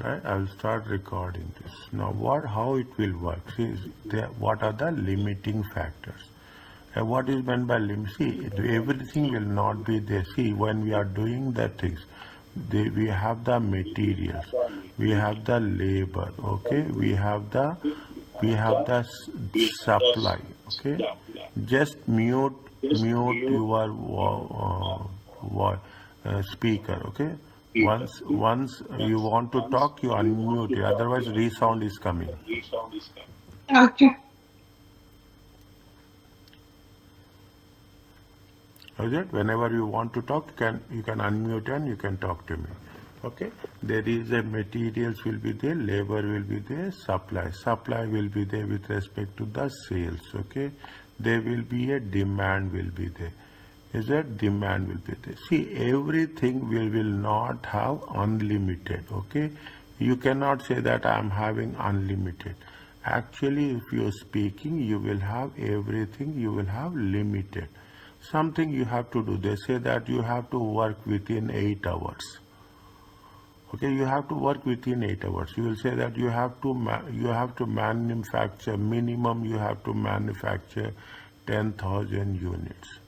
right? I will start recording this. Now how it will work? See, what are the limiting factors? What is meant by limit? See, everything will not be there. See, when we are doing the things, we have the materials, we have the labor, okay, we have the supply, okay. Just mute your speaker, okay. Once you want to talk, you unmute it. Otherwise, resound is coming. Okay. Is it? Whenever you want to talk, you can unmute and you can talk to me. Okay. There is a materials will be there, labor will be there, supply will be there with respect to the sales. Okay. There will be a demand will be there. Is that demand will be there? See, everything will not have unlimited. Okay. You cannot say that I am having unlimited. Actually, if you are speaking, you will have everything. You will have limited. Something you have to do. They say that you have to work within 8 hours. Okay, you have to work within 8 hours. You will say that you have to manufacture minimum. You have to manufacture 10,000 units.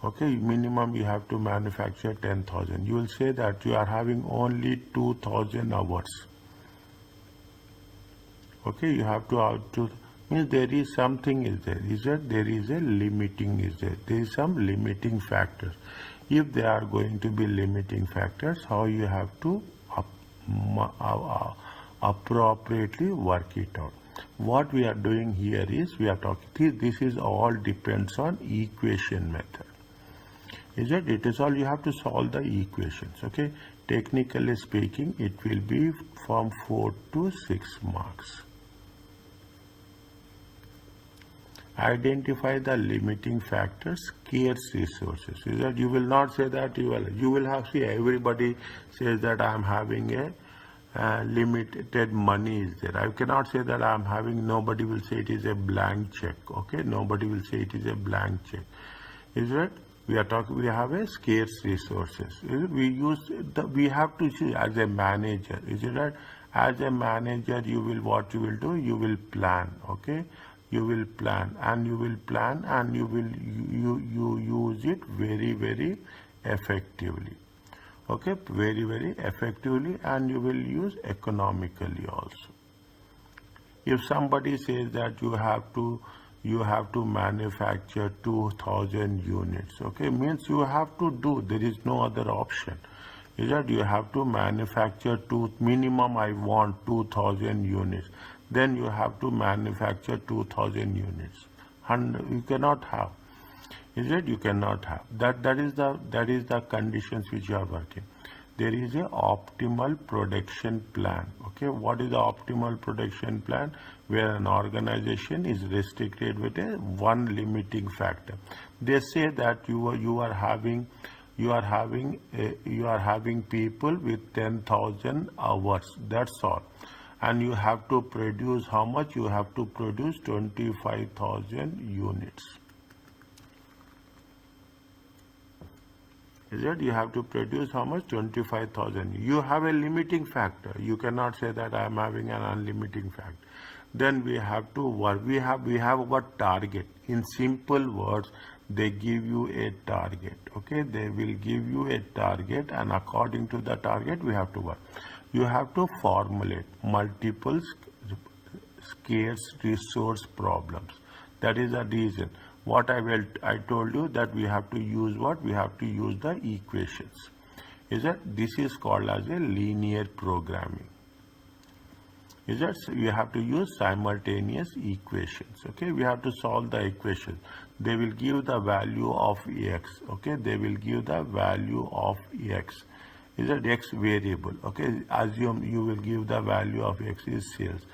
Okay, minimum you have to manufacture 10,000. You will say that you are having only 2,000 hours. Okay, you have to means there is something is there. Is that there is a limiting is there. There is some limiting factors. If there are going to be limiting factors, how you have to appropriately work it out. What we are doing here is we are talking. This is all depends on equation method. Is that it is all you have to solve the equations. Okay, technically speaking, it will be from 4 to 6 marks. Identify the limiting factors, scarce resources. Is that you will not say that you will have, see, everybody says that I am having a limited money is there. I cannot say that I am having, nobody will say it is a blank check. Okay, nobody will say it is a blank check. Is that we are talking, we have a scarce resources. We have to see as a manager. Is it right? As a manager, what you will do, you will plan. Okay. You will plan and you will use it very, very effectively. Okay, very, very effectively, and you will use economically also. If somebody says that you have to manufacture 2,000 units, okay, means you have to do, there is no other option. Is that you have to manufacture minimum I want 2,000 units. Then you have to manufacture 2,000 units. And you cannot have. Is it? You cannot have. That is the conditions which you are working. There is a optimal production plan. Okay, what is the optimal production plan? Where an organization is restricted with one limiting factor. They say that you are having people with 10,000 hours. That's all. And you have to produce how much? You have to produce 25,000 units. Is it? You have to produce how much? 25,000. You have a limiting factor. You cannot say that I am having an unlimiting factor. Then we have to work. We have what target. In simple words, they give you a target. Okay, they will give you a target, and according to the target, we have to work. You have to formulate multiple scarce resource problems. That is the reason. I told you that we have to use what? We have to use the equations. Is that this is called as a linear programming. Is that you have to use simultaneous equations. Okay, we have to solve the equation. They will give the value of x. Okay, they will give the value of x. Is that x variable? Okay, assume you will give the value of x is sales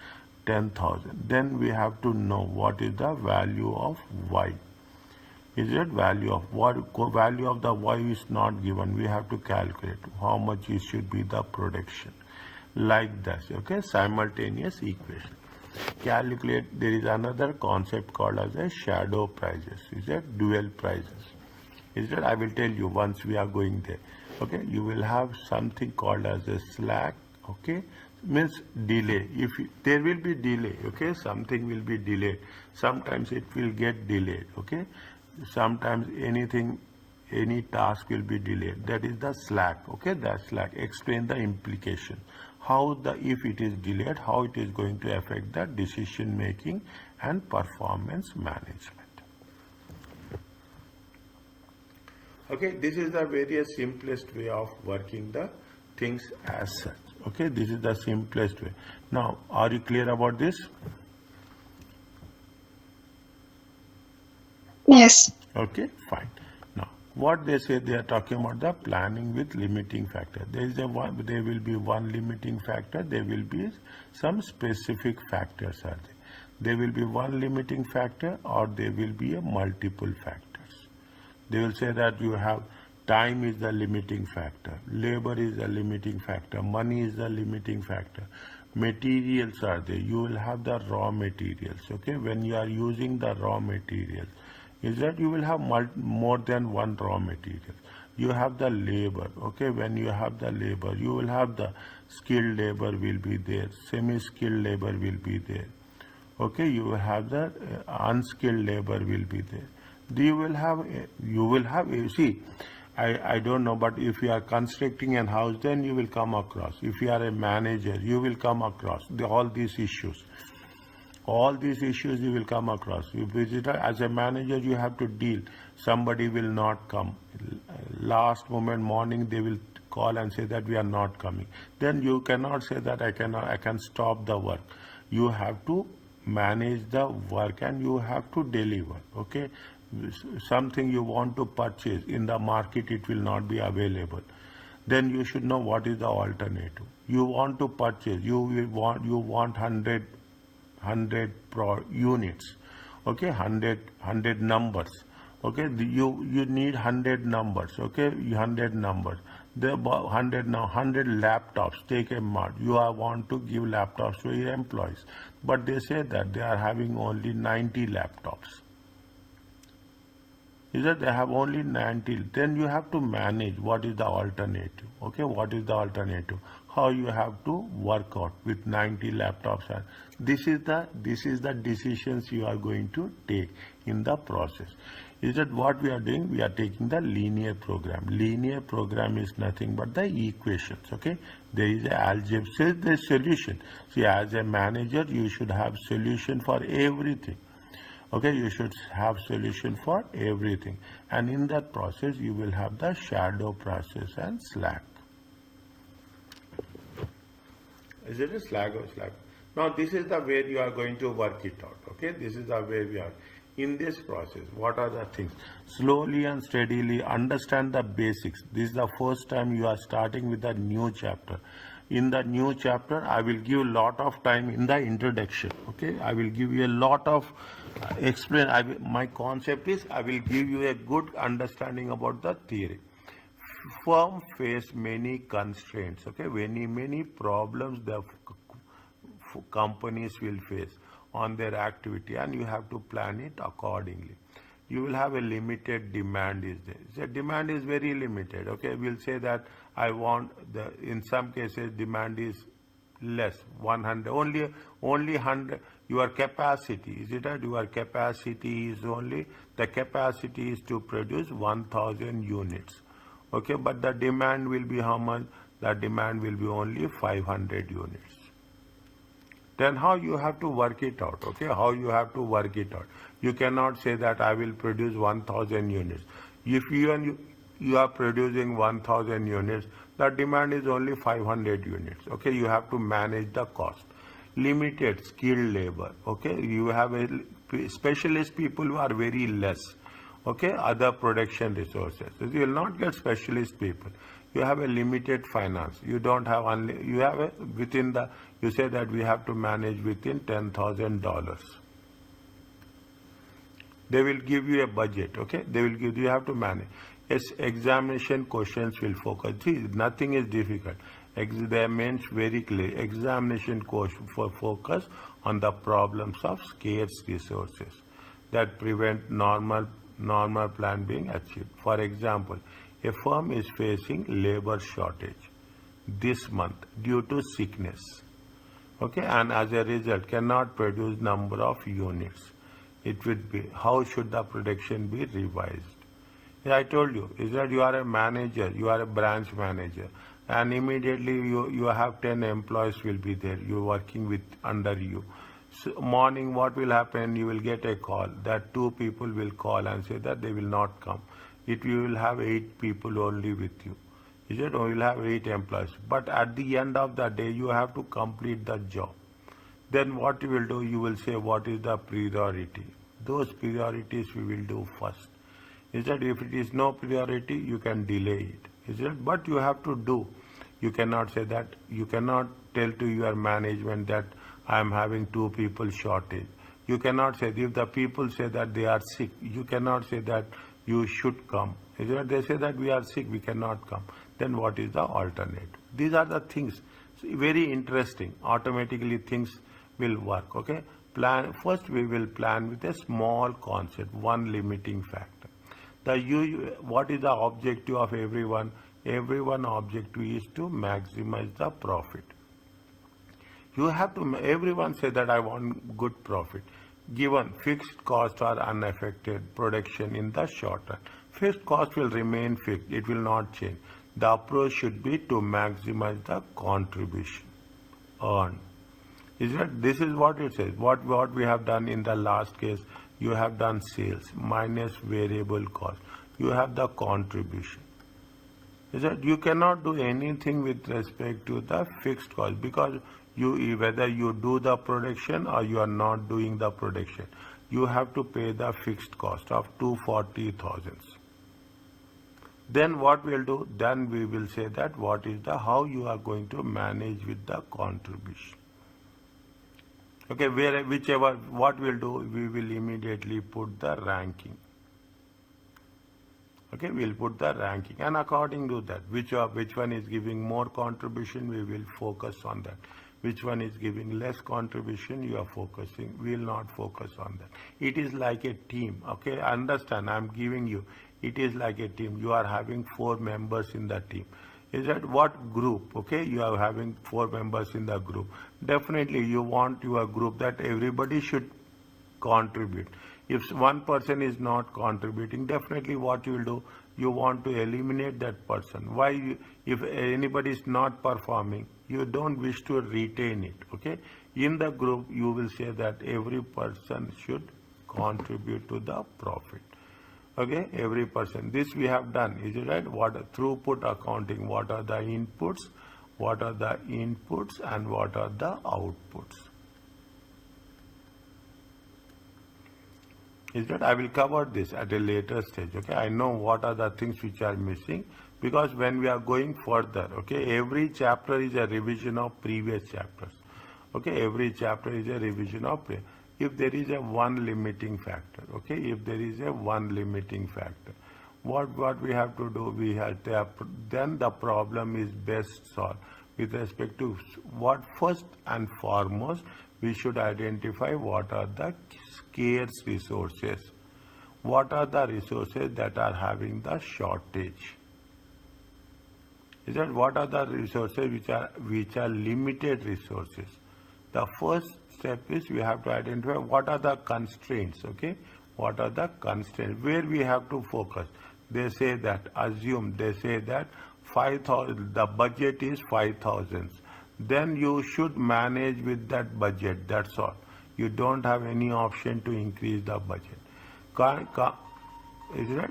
10,000. Then we have to know what is the value of y. Is it value of what? Value of the y is not given. We have to calculate how much it should be the production. Like this. Okay, simultaneous equation. Calculate. There is another concept called as a shadow prices. Is that dual prices? Is that I will tell you once we are going there. Okay, you will have something called as a slack. Okay, means delay. If there will be delay, okay, something will be delayed. Sometimes it will get delayed. Okay, sometimes any task will be delayed. That is the slack. Okay, that slack. Explain the implication. How the if it is delayed, how it is going to affect the decision making and performance management. Okay, this is the very simplest way of working the things as such. Okay, this is the simplest way. Now, are you clear about this? Yes. Okay, fine. Now, what they say, they are talking about the planning with limiting factor. There will be one limiting factor. There will be some specific factors are there. There will be one limiting factor, or there will be a multiple factors. They will say that you have time is the limiting factor, labor is the limiting factor, money is the limiting factor, materials are there. You will have the raw materials. Okay, when you are using the raw materials, is that you will have more than one raw material. You have the labor. Okay, when you have the labor, you will have the skilled labor will be there, semi-skilled labor will be there. Okay, you will have the unskilled labor will be there. You will have, you see, I don't know, but if you are constructing a house, then you will come across. If you are a manager, you will come across all these issues. All these issues you will come across. You visitor as a manager, you have to deal. Somebody will not come. Last moment morning they will call and say that we are not coming. Then you cannot say that I can stop the work. You have to manage the work and you have to deliver. Okay, something you want to purchase in the market, it will not be available. Then you should know what is the alternative. You want to purchase, you want 100 units. Okay, 100 numbers. Okay, you need 100 numbers. Okay, 100 numbers. The 100 laptops. Take a month. You want to give laptops to your employees, but they say that they are having only 90 laptops. Is that they have only 90. Then you have to manage what is the alternative. Okay, what is the alternative? How you have to work out with 90 laptops. And this is the decisions you are going to take in the process. Is that what we are doing? We are taking the linear program. Linear program is nothing but the equations. Okay, there is a algebra. Says the solution. See, as a manager, you should have solution for everything. Okay, you should have solution for everything, and in that process you will have the shadow process and slack. Is it a slack or slack? Now this is the way you are going to work it out. Okay, this is the way we are. In this process, what are the things? Slowly and steadily understand the basics. This is the first time you are starting with a new chapter. In the new chapter, I will give a lot of time in the introduction. Okay, I will give you a lot of my concept is I will give you a good understanding about the theory. Firm face many constraints. Okay, many problems the companies will face on their activity, and you have to plan it accordingly. You will have a limited demand is there. The demand is very limited. Okay, we'll say that I want in some cases demand is less, 100, only 100. Your capacity, is it that your capacity is only, the capacity is to produce 1000 units. Okay, but the demand will be how much? The demand will be only 500 units. Then how you have to work it out? Okay, how you have to work it out? You cannot say that I will produce 1000 units. If you are producing 1000 units, the demand is only 500 units. Okay, you have to manage the cost. Limited skilled labor. Okay, you have a specialist people who are very less. Okay, other production resources. You will not get specialist people. You have a limited finance. You don't have only, you have a within the, you say that we have to manage within $10,000. They will give you a budget. Okay, they will give you have to manage. Yes, examination questions will focus. See, nothing is difficult. They meant very clear. Examination question for focus on the problems of scarce resources that prevent normal plan being achieved. For example, a firm is facing labor shortage. this month due to sickness. Okay, and as a result cannot produce number of units. It would be, how should the production be revised? Yeah, I told you, is that you are a manager, you are a branch manager, and immediately you have 10 employees will be there, you working with under you. So morning what will happen, you will get a call that 2 people will call and say that they will not come. You will have 8 people only with you. Is it? Or you will have 8 employees. But at the end of the day, you have to complete the job. Then what you will do, you will say what is the priority. Those priorities we will do first. Is that if it is no priority, you can delay it. Is it? But you have to do. You cannot say that, you cannot tell to your management that I am having 2 people shortage. You cannot say, if the people say that they are sick, you cannot say that you should come. Is it? They say that we are sick, we cannot come. Then what is the alternative? These are the things. Very interesting. Automatically things will work. Okay. First we will plan with a small concept, one limiting factor. What is the objective of everyone? Everyone objective is to maximize the profit. You have to, everyone say that I want good profit. Given fixed costs are unaffected, production in the short run. Fixed cost will remain fixed, it will not change. The approach should be to maximize the contribution earned. This is what it says. What we have done in the last case, you have done sales minus variable cost. You have the contribution. You cannot do anything with respect to the fixed cost because whether you do the production or you are not doing the production, you have to pay the fixed cost of 240,000. Then what we'll do? Then we will say that what is how you are going to manage with the contribution. Okay, what we'll do, we will immediately put the ranking. Okay, we'll put the ranking, and according to that, which one is giving more contribution, we will focus on that. Which one is giving less contribution, you are focusing, we will not focus on that. It is like a team. Okay, understand, I am giving you, it is like a team. You are having 4 members in the team. Is that what group? Okay, you are having 4 members in the group. Definitely you want your group that everybody should contribute. If one person is not contributing, definitely what you will do, you want to eliminate that person. Why? If anybody is not performing, you don't wish to retain it. Okay, in the group you will say that every person should contribute to the profit. Okay, every person. This we have done. Is it right? What throughput accounting? What are the inputs? What are the inputs and what are the outputs? Is that I will cover this at a later stage. Okay, I know what are the things which are missing, because when we are going further, okay, every chapter is a revision of previous chapters. Okay, every chapter is a revision of previous. If there is a one limiting factor, okay, if there is a one limiting factor, what we have to do, we have to, then the problem is best solved with respect to what first and foremost we should identify what are the scarce resources, what are the resources that are having the shortage. Is that what are the resources which are limited resources? The first step is we have to identify what are the constraints. Okay, what are the constraints where we have to focus. They say that, assume they say that 5,000, the budget is 5,000. Then you should manage with that budget. That's all. You don't have any option to increase the budget. Is it right?